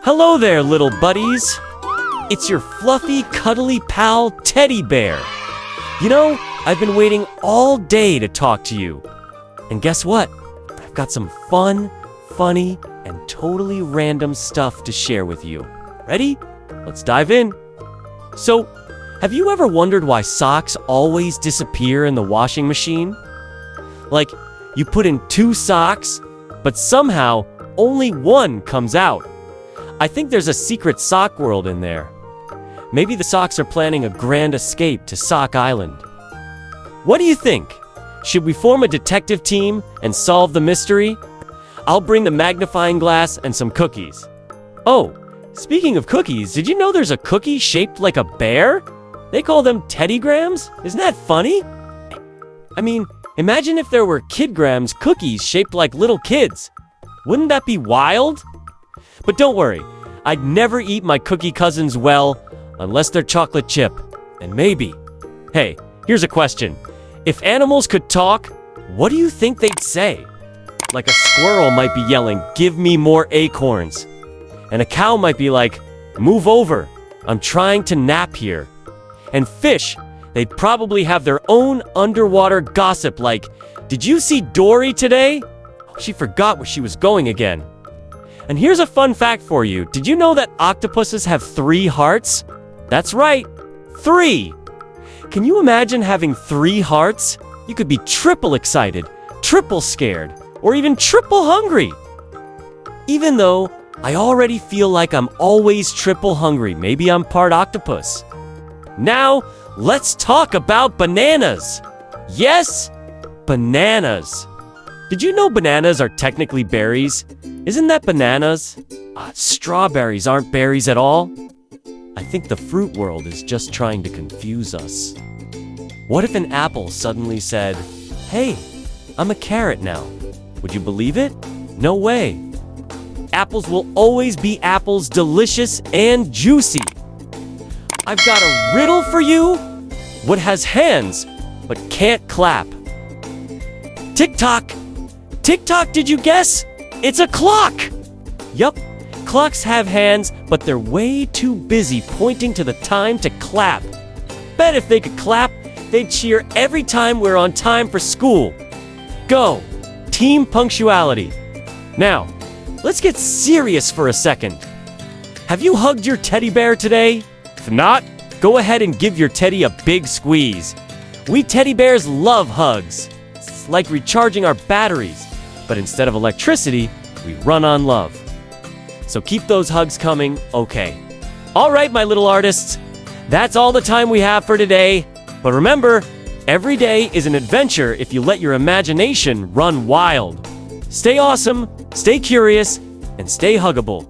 Hello there, little buddies. It's your fluffy, cuddly pal, Teddy Bear. You know, I've been waiting all day to talk to you. And guess what? I've got some fun, funny, and totally random stuff to share with you. Ready? Let's dive in. So, have you ever wondered why socks always disappear in the washing machine? Like, you put in 2 socks, but somehow only one comes out. I think there's a secret sock world in there. Maybe the socks are planning a grand escape to Sock Island. What do you think? Should we form a detective team and solve the mystery? I'll bring the magnifying glass and some cookies. Oh, speaking of cookies, did you know there's a cookie shaped like a bear? They call them Teddygrams? Isn't that funny? I mean, imagine if there were Kidgrams cookies shaped like little kids. Wouldn't that be wild? But don't worry, I'd never eat my cookie cousins well unless they're chocolate chip. And maybe. Hey, here's a question. If animals could talk, what do you think they'd say? Like a squirrel might be yelling, "Give me more acorns." And a cow might be like, "Move over, I'm trying to nap here." And fish, they'd probably have their own underwater gossip like, "Did you see Dory today? She forgot where she was going again." And here's a fun fact for you. Did you know that octopuses have 3 hearts? That's right, 3. Can you imagine having 3 hearts? You could be triple excited, triple scared, or even triple hungry. Even though I already feel like I'm always triple hungry, maybe I'm part octopus. Now, let's talk about bananas. Yes, bananas. Did you know bananas are technically berries? Isn't that bananas? Strawberries aren't berries at all. I think the fruit world is just trying to confuse us. What if an apple suddenly said, "Hey, I'm a carrot now"? Would you believe it? No way. Apples will always be apples, delicious and juicy. I've got a riddle for you. What has hands but can't clap? Tick-tock. Tick-tock, did you guess? It's a clock! Yup, clocks have hands, but they're way too busy pointing to the time to clap. Bet if they could clap, they'd cheer every time we're on time for school. Go! Team punctuality. Now, let's get serious for a second. Have you hugged your teddy bear today? If not, go ahead and give your teddy a big squeeze. We teddy bears love hugs. It's like recharging our batteries. But instead of electricity, we run on love. So keep those hugs coming, okay? All right, my little artists, that's all the time we have for today. But remember, every day is an adventure if you let your imagination run wild. Stay awesome, stay curious, and stay huggable.